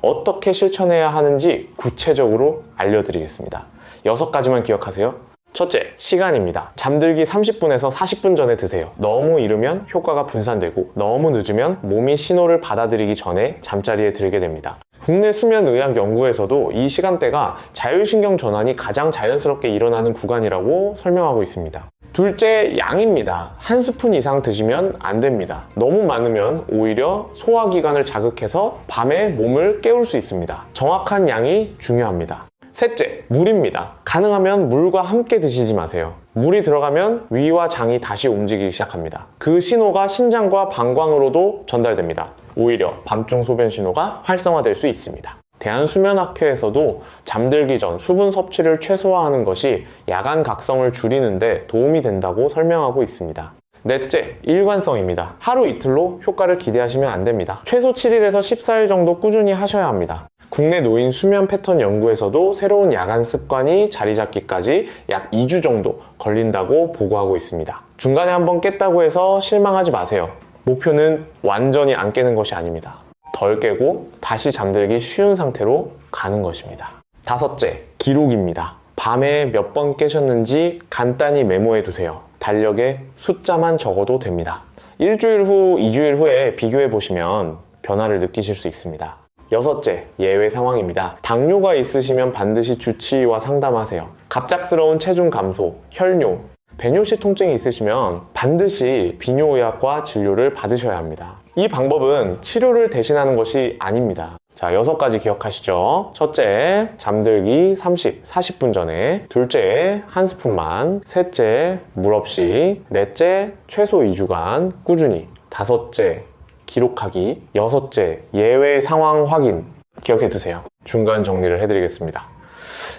어떻게 실천해야 하는지 구체적으로 알려드리겠습니다. 6가지만 기억하세요. 첫째, 시간입니다. 잠들기 30분에서 40분 전에 드세요. 너무 이르면 효과가 분산되고 너무 늦으면 몸이 신호를 받아들이기 전에 잠자리에 들게 됩니다. 국내 수면의학 연구에서도 이 시간대가 자율신경 전환이 가장 자연스럽게 일어나는 구간이라고 설명하고 있습니다. 둘째, 양입니다. 한 스푼 이상 드시면 안 됩니다. 너무 많으면 오히려 소화기관을 자극해서 밤에 몸을 깨울 수 있습니다. 정확한 양이 중요합니다. 셋째, 물입니다. 가능하면 물과 함께 드시지 마세요. 물이 들어가면 위와 장이 다시 움직이기 시작합니다. 그 신호가 신장과 방광으로도 전달됩니다. 오히려 밤중 소변 신호가 활성화될 수 있습니다. 대한수면학회에서도 잠들기 전 수분 섭취를 최소화하는 것이 야간 각성을 줄이는데 도움이 된다고 설명하고 있습니다. 넷째, 일관성입니다. 하루 이틀로 효과를 기대하시면 안 됩니다. 최소 7일에서 14일 정도 꾸준히 하셔야 합니다. 국내 노인 수면 패턴 연구에서도 새로운 야간 습관이 자리 잡기까지 약 2주 정도 걸린다고 보고하고 있습니다. 중간에 한번 깼다고 해서 실망하지 마세요. 목표는 완전히 안 깨는 것이 아닙니다. 덜 깨고 다시 잠들기 쉬운 상태로 가는 것입니다. 다섯째, 기록입니다. 밤에 몇 번 깨셨는지 간단히 메모해 두세요. 달력에 숫자만 적어도 됩니다. 일주일 후, 2주일 후에 비교해 보시면 변화를 느끼실 수 있습니다. 여섯째, 예외 상황입니다. 당뇨가 있으시면 반드시 주치의와 상담하세요. 갑작스러운 체중 감소, 혈뇨, 배뇨시 통증이 있으시면 반드시 비뇨의학과 진료를 받으셔야 합니다. 이 방법은 치료를 대신하는 것이 아닙니다. 자, 6가지 기억하시죠? 첫째, 잠들기 40분 전에. 둘째, 한 스푼만. 셋째, 물 없이. 넷째, 최소 2주간 꾸준히. 다섯째, 기록하기. 여섯째, 예외 상황 확인. 기억해 두세요. 중간 정리를 해드리겠습니다.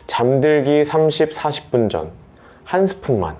잠들기 40분 전. 한 스푼만.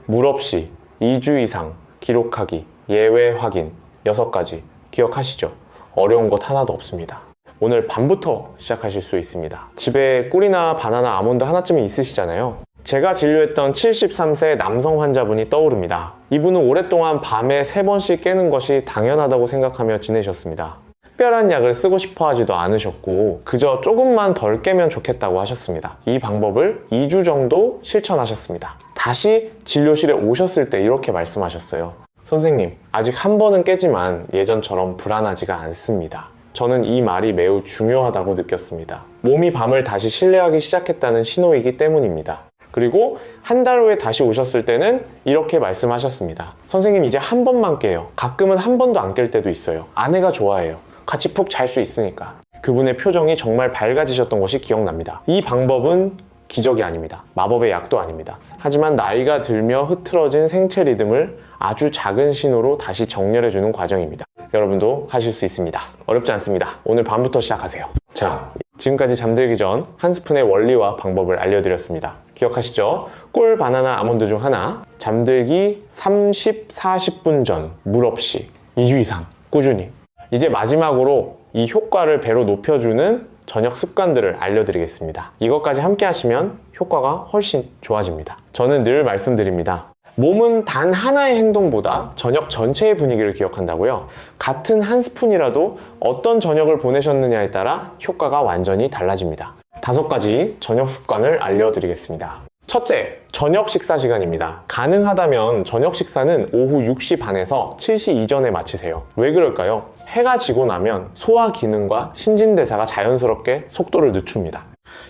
물 없이 2주 이상. 기록하기. 예외 확인. 6가지. 기억하시죠? 어려운 것 하나도 없습니다. 오늘 밤부터 시작하실 수 있습니다. 집에 꿀이나 바나나, 아몬드 하나쯤은 있으시잖아요. 제가 진료했던 73세 남성 환자분이 떠오릅니다. 이분은 오랫동안 밤에 3번씩 깨는 것이 당연하다고 생각하며 지내셨습니다. 특별한 약을 쓰고 싶어 하지도 않으셨고 그저 조금만 덜 깨면 좋겠다고 하셨습니다. 이 방법을 2주 정도 실천하셨습니다. 다시 진료실에 오셨을 때 이렇게 말씀하셨어요. 선생님, 아직 한 번은 깨지만 예전처럼 불안하지가 않습니다. 저는 이 말이 매우 중요하다고 느꼈습니다. 몸이 밤을 다시 신뢰하기 시작했다는 신호이기 때문입니다. 그리고 한 달 후에 다시 오셨을 때는 이렇게 말씀하셨습니다. 선생님, 이제 한 번만 깨요. 가끔은 한 번도 안 깰 때도 있어요. 아내가 좋아해요. 같이 푹 잘 수 있으니까. 그분의 표정이 정말 밝아지셨던 것이 기억납니다. 이 방법은 기적이 아닙니다. 마법의 약도 아닙니다. 하지만 나이가 들며 흐트러진 생체 리듬을 아주 작은 신호로 다시 정렬해주는 과정입니다. 여러분도 하실 수 있습니다. 어렵지 않습니다. 오늘 밤부터 시작하세요. 자, 지금까지 잠들기 전 한 스푼의 원리와 방법을 알려드렸습니다. 기억하시죠? 꿀, 바나나, 아몬드 중 하나. 잠들기 30, 40분 전 물 없이 2주 이상 꾸준히. 이제 마지막으로 이 효과를 배로 높여주는 저녁 습관들을 알려드리겠습니다. 이것까지 함께 하시면 효과가 훨씬 좋아집니다. 저는 늘 말씀드립니다. 몸은 단 하나의 행동보다 저녁 전체의 분위기를 기억한다고요. 같은 한 스푼이라도 어떤 저녁을 보내셨느냐에 따라 효과가 완전히 달라집니다. 5가지 저녁 습관을 알려드리겠습니다. 첫째, 저녁 식사 시간입니다. 가능하다면 저녁 식사는 오후 6시 반에서 7시 이전에 마치세요. 왜 그럴까요? 해가 지고 나면 소화 기능과 신진대사가 자연스럽게 속도를 늦춥니다.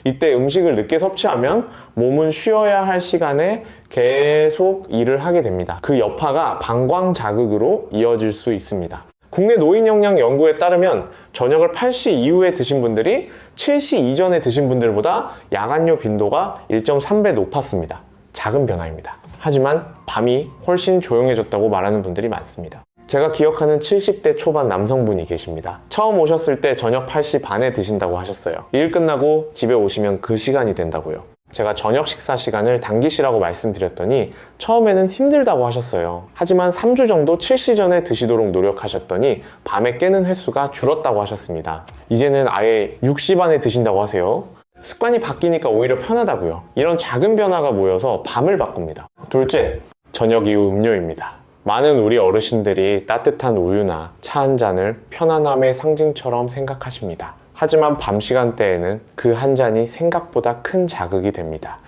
이때 음식을 늦게 섭취하면 몸은 쉬어야 할 시간에 계속 일을 하게 됩니다. 그 여파가 방광 자극으로 이어질 수 있습니다. 국내 노인영양 연구에 따르면 저녁을 8시 이후에 드신 분들이 7시 이전에 드신 분들보다 야간뇨 빈도가 1.3배 높았습니다. 작은 변화입니다. 하지만 밤이 훨씬 조용해졌다고 말하는 분들이 많습니다. 제가 기억하는 70대 초반 남성분이 계십니다. 처음 오셨을 때 저녁 8시 반에 드신다고 하셨어요. 일 끝나고 집에 오시면 그 시간이 된다고요. 제가 저녁 식사 시간을 당기시라고 말씀드렸더니 처음에는 힘들다고 하셨어요. 하지만 3주 정도 7시 전에 드시도록 노력하셨더니 밤에 깨는 횟수가 줄었다고 하셨습니다. 이제는 아예 6시 반에 드신다고 하세요. 습관이 바뀌니까 오히려 편하다고요. 이런 작은 변화가 모여서 밤을 바꿉니다. 둘째, 저녁 이후 음료입니다. 많은 우리 어르신들이 따뜻한 우유나 차 한 잔을 편안함의 상징처럼 생각하십니다. 하지만 밤 시간대에는 그 한 잔이 생각보다 큰 자극이 됩니다.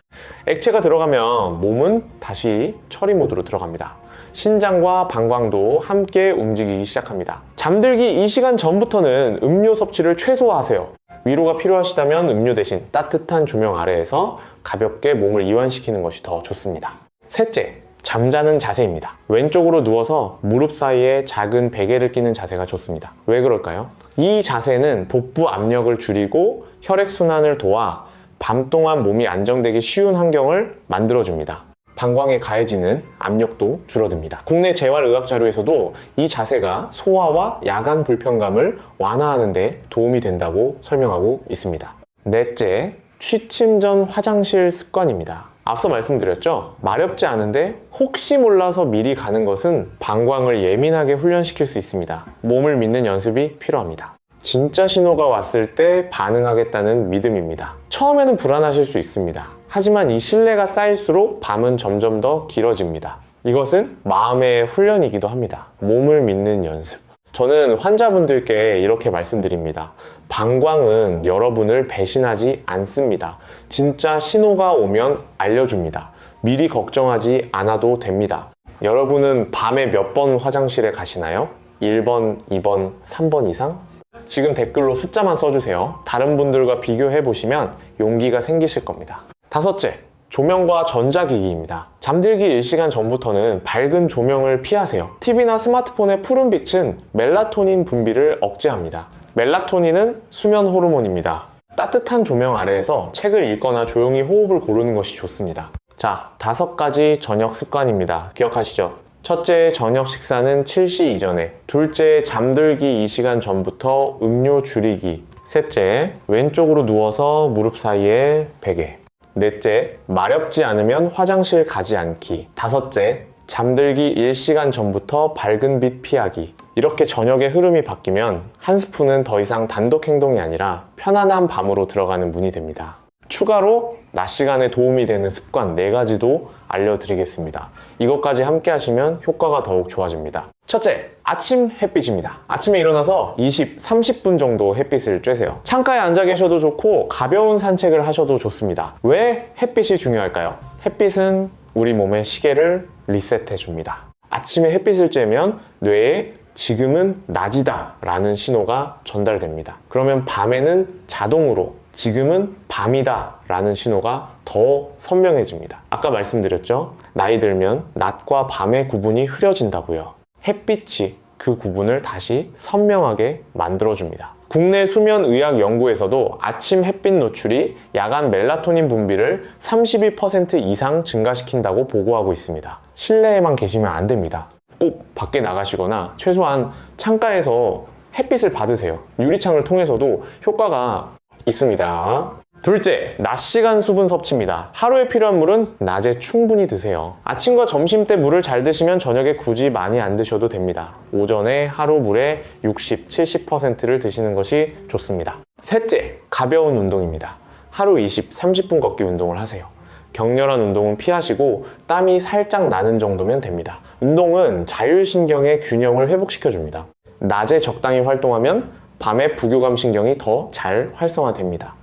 액체가 들어가면 몸은 다시 처리 모드로 들어갑니다. 신장과 방광도 함께 움직이기 시작합니다. 잠들기 2시간 전부터는 음료 섭취를 최소화하세요. 위로가 필요하시다면 음료 대신 따뜻한 조명 아래에서 가볍게 몸을 이완시키는 것이 더 좋습니다. 셋째, 잠자는 자세입니다. 왼쪽으로 누워서 무릎 사이에 작은 베개를 끼는 자세가 좋습니다. 왜 그럴까요? 이 자세는 복부 압력을 줄이고 혈액순환을 도와 밤 동안 몸이 안정되기 쉬운 환경을 만들어줍니다. 방광에 가해지는 압력도 줄어듭니다. 국내 재활의학 자료에서도 이 자세가 소화와 야간 불편감을 완화하는 데 도움이 된다고 설명하고 있습니다. 넷째, 취침 전 화장실 습관입니다. 앞서 말씀드렸죠? 마렵지 않은데 혹시 몰라서 미리 가는 것은 방광을 예민하게 훈련시킬 수 있습니다. 몸을 믿는 연습이 필요합니다. 진짜 신호가 왔을 때 반응하겠다는 믿음입니다. 처음에는 불안하실 수 있습니다. 하지만 이 신뢰가 쌓일수록 밤은 점점 더 길어집니다. 이것은 마음의 훈련이기도 합니다. 몸을 믿는 연습. 저는 환자분들께 이렇게 말씀드립니다. 방광은 여러분을 배신하지 않습니다. 진짜 신호가 오면 알려줍니다. 미리 걱정하지 않아도 됩니다. 여러분은 밤에 몇 번 화장실에 가시나요? 1번, 2번, 3번 이상? 지금 댓글로 숫자만 써주세요. 다른 분들과 비교해보시면 용기가 생기실 겁니다. 5째, 조명과 전자기기입니다. 잠들기 1시간 전부터는 밝은 조명을 피하세요. TV나 스마트폰의 푸른 빛은 멜라토닌 분비를 억제합니다. 멜라토닌은 수면 호르몬입니다. 따뜻한 조명 아래에서 책을 읽거나 조용히 호흡을 고르는 것이 좋습니다. 자, 5가지 저녁 습관입니다. 기억하시죠? 첫째, 저녁 식사는 7시 이전에. 둘째, 잠들기 2시간 전부터 음료 줄이기. 셋째, 왼쪽으로 누워서 무릎 사이에 베개. 넷째, 마렵지 않으면 화장실 가지 않기. 5째, 잠들기 1시간 전부터 밝은 빛 피하기. 이렇게 저녁의 흐름이 바뀌면 한 스푼은 더 이상 단독 행동이 아니라 편안한 밤으로 들어가는 문이 됩니다. 추가로 낮 시간에 도움이 되는 습관 4가지도 알려드리겠습니다. 이것까지 함께 하시면 효과가 더욱 좋아집니다. 첫째, 아침 햇빛입니다. 아침에 일어나서 20, 30분 정도 햇빛을 쬐세요. 창가에 앉아 계셔도 좋고 가벼운 산책을 하셔도 좋습니다. 왜 햇빛이 중요할까요? 햇빛은 우리 몸의 시계를 리셋해 줍니다. 아침에 햇빛을 쬐면 뇌에 지금은 낮이다 라는 신호가 전달됩니다. 그러면 밤에는 자동으로 지금은 밤이다 라는 신호가 더 선명해집니다. 아까 말씀드렸죠? 나이 들면 낮과 밤의 구분이 흐려진다고요. 햇빛이 그 구분을 다시 선명하게 만들어줍니다. 국내 수면의학 연구에서도 아침 햇빛 노출이 야간 멜라토닌 분비를 32% 이상 증가시킨다고 보고하고 있습니다. 실내에만 계시면 안 됩니다. 꼭 밖에 나가시거나 최소한 창가에서 햇빛을 받으세요. 유리창을 통해서도 효과가 있습니다. 둘째, 낮 시간 수분 섭취입니다. 하루에 필요한 물은 낮에 충분히 드세요. 아침과 점심 때 물을 잘 드시면 저녁에 굳이 많이 안 드셔도 됩니다. 오전에 하루 물의 60, 70%를 드시는 것이 좋습니다. 셋째, 가벼운 운동입니다. 하루 20, 30분 걷기 운동을 하세요. 격렬한 운동은 피하시고 땀이 살짝 나는 정도면 됩니다. 운동은 자율신경의 균형을 회복시켜줍니다. 낮에 적당히 활동하면 밤에 부교감 신경이 더 잘 활성화됩니다.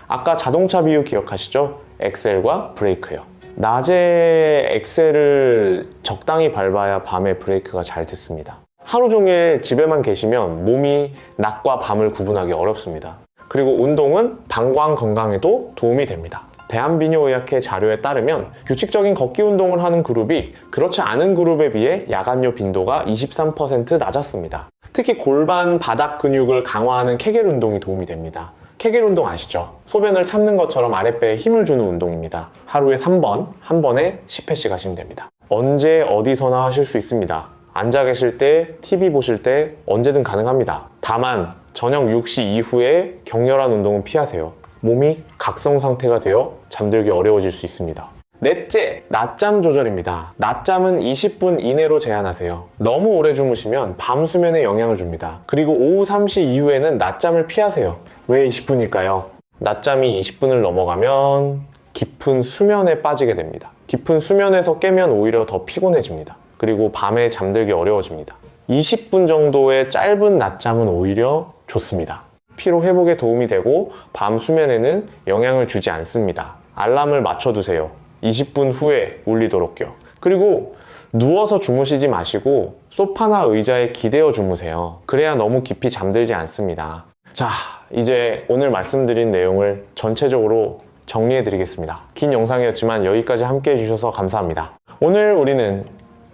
아까 자동차 비유 기억하시죠? 엑셀과 브레이크요. 낮에 엑셀을 적당히 밟아야 밤에 브레이크가 잘 듣습니다. 하루 종일 집에만 계시면 몸이 낮과 밤을 구분하기 어렵습니다. 그리고 운동은 방광 건강에도 도움이 됩니다. 대한비뇨의학회 자료에 따르면 규칙적인 걷기 운동을 하는 그룹이 그렇지 않은 그룹에 비해 야간뇨 빈도가 23% 낮았습니다. 특히 골반 바닥 근육을 강화하는 케겔 운동이 도움이 됩니다. 케겔 운동 아시죠? 소변을 참는 것처럼 아랫배에 힘을 주는 운동입니다. 하루에 3번, 한 번에 10회씩 하시면 됩니다. 언제 어디서나 하실 수 있습니다. 앉아 계실 때, TV 보실 때 언제든 가능합니다. 다만 저녁 6시 이후에 격렬한 운동은 피하세요. 몸이 각성 상태가 되어 잠들기 어려워질 수 있습니다. 넷째, 낮잠 조절입니다. 낮잠은 20분 이내로 제한하세요. 너무 오래 주무시면 밤 수면에 영향을 줍니다. 그리고 오후 3시 이후에는 낮잠을 피하세요. 왜 20분일까요? 낮잠이 20분을 넘어가면 깊은 수면에 빠지게 됩니다. 깊은 수면에서 깨면 오히려 더 피곤해집니다. 그리고 밤에 잠들기 어려워집니다. 20분 정도의 짧은 낮잠은 오히려 좋습니다. 피로 회복에 도움이 되고 밤 수면에는 영향을 주지 않습니다. 알람을 맞춰두세요. 20분 후에 울리도록요. 그리고 누워서 주무시지 마시고 소파나 의자에 기대어 주무세요. 그래야 너무 깊이 잠들지 않습니다. 자, 이제 오늘 말씀드린 내용을 전체적으로 정리해 드리겠습니다. 긴 영상이었지만 여기까지 함께 해주셔서 감사합니다. 오늘 우리는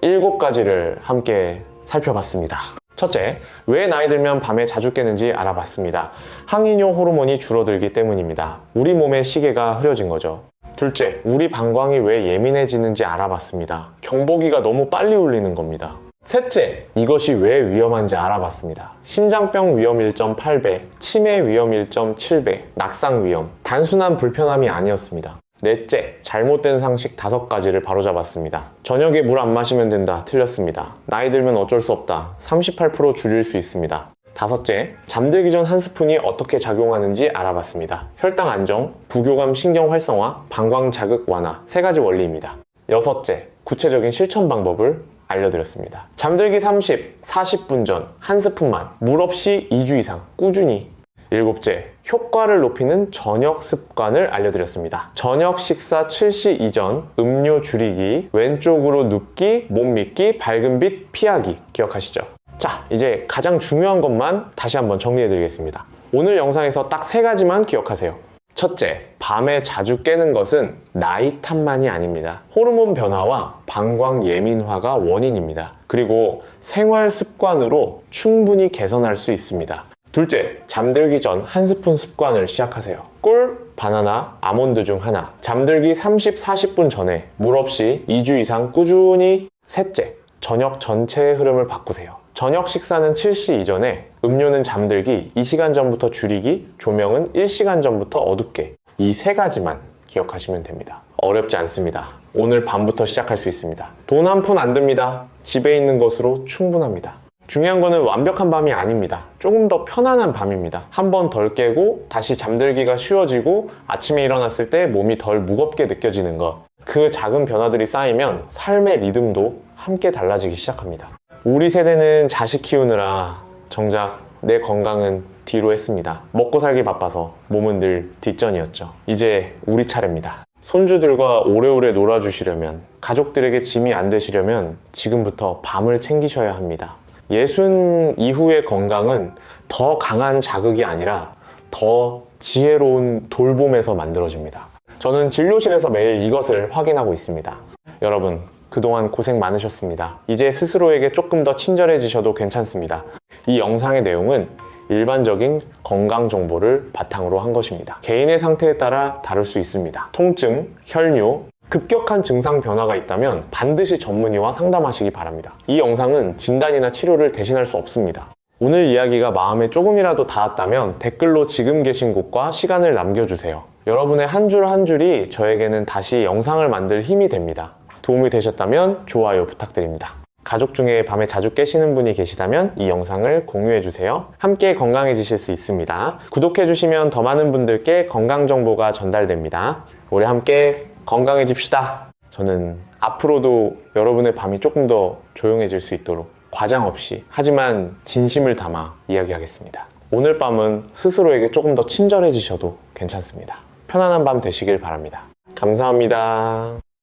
7가지를 함께 살펴봤습니다. 첫째, 왜 나이 들면 밤에 자주 깨는지 알아봤습니다. 항이뇨 호르몬이 줄어들기 때문입니다. 우리 몸의 시계가 흐려진 거죠. 둘째, 우리 방광이 왜 예민해지는지 알아봤습니다. 경보기가 너무 빨리 울리는 겁니다. 셋째, 이것이 왜 위험한지 알아봤습니다. 심장병 위험 1.8배, 치매 위험 1.7배, 낙상 위험, 단순한 불편함이 아니었습니다. 넷째, 잘못된 상식 5가지를 바로잡았습니다. 저녁에 물 안 마시면 된다. 틀렸습니다. 나이 들면 어쩔 수 없다. 38% 줄일 수 있습니다. 다섯째, 잠들기 전 한 스푼이 어떻게 작용하는지 알아봤습니다. 혈당 안정, 부교감 신경 활성화, 방광 자극 완화 3가지 원리입니다. 여섯째, 구체적인 실천 방법을 알려드렸습니다. 잠들기 30, 40분 전 한 스푼만 물 없이 2주 이상 꾸준히. 일곱째, 효과를 높이는 저녁 습관을 알려드렸습니다. 저녁 식사 7시 이전 음료 줄이기, 왼쪽으로 눕기, 못 믿기, 밝은 빛 피하기 기억하시죠? 자, 이제 가장 중요한 것만 다시 한번 정리해드리겠습니다. 오늘 영상에서 딱 3가지만 기억하세요. 첫째, 밤에 자주 깨는 것은 나이 탓만이 아닙니다. 호르몬 변화와 방광 예민화가 원인입니다. 그리고 생활 습관으로 충분히 개선할 수 있습니다. 둘째, 잠들기 전 한 스푼 습관을 시작하세요. 꿀, 바나나, 아몬드 중 하나. 잠들기 30, 40분 전에 물 없이 2주 이상 꾸준히. 셋째, 저녁 전체의 흐름을 바꾸세요. 저녁 식사는 7시 이전에, 음료는 잠들기 2시간 전부터 줄이기, 조명은 1시간 전부터 어둡게. 이 3가지만 기억하시면 됩니다. 어렵지 않습니다. 오늘 밤부터 시작할 수 있습니다. 돈 한 푼 안 듭니다. 집에 있는 것으로 충분합니다. 중요한 거는 완벽한 밤이 아닙니다. 조금 더 편안한 밤입니다. 한 번 덜 깨고 다시 잠들기가 쉬워지고 아침에 일어났을 때 몸이 덜 무겁게 느껴지는 것. 그 작은 변화들이 쌓이면 삶의 리듬도 함께 달라지기 시작합니다. 우리 세대는 자식 키우느라 정작 내 건강은 뒤로 했습니다. 먹고 살기 바빠서 몸은 늘 뒷전이었죠. 이제 우리 차례입니다. 손주들과 오래오래 놀아주시려면, 가족들에게 짐이 안 되시려면 지금부터 밤을 챙기셔야 합니다. 60 이후의 건강은 더 강한 자극이 아니라 더 지혜로운 돌봄에서 만들어집니다. 저는 진료실에서 매일 이것을 확인하고 있습니다. 여러분, 그동안 고생 많으셨습니다. 이제 스스로에게 조금 더 친절해지셔도 괜찮습니다. 이 영상의 내용은 일반적인 건강 정보를 바탕으로 한 것입니다. 개인의 상태에 따라 다를 수 있습니다. 통증, 혈뇨, 급격한 증상 변화가 있다면 반드시 전문의와 상담하시기 바랍니다. 이 영상은 진단이나 치료를 대신할 수 없습니다. 오늘 이야기가 마음에 조금이라도 닿았다면 댓글로 지금 계신 곳과 시간을 남겨주세요. 여러분의 한 줄 한 줄이 저에게는 다시 영상을 만들 힘이 됩니다. 도움이 되셨다면 좋아요 부탁드립니다. 가족 중에 밤에 자주 깨시는 분이 계시다면 이 영상을 공유해주세요. 함께 건강해지실 수 있습니다. 구독해주시면 더 많은 분들께 건강 정보가 전달됩니다. 우리 함께 건강해집시다. 저는 앞으로도 여러분의 밤이 조금 더 조용해질 수 있도록 과장 없이 하지만 진심을 담아 이야기하겠습니다. 오늘 밤은 스스로에게 조금 더 친절해지셔도 괜찮습니다. 편안한 밤 되시길 바랍니다. 감사합니다.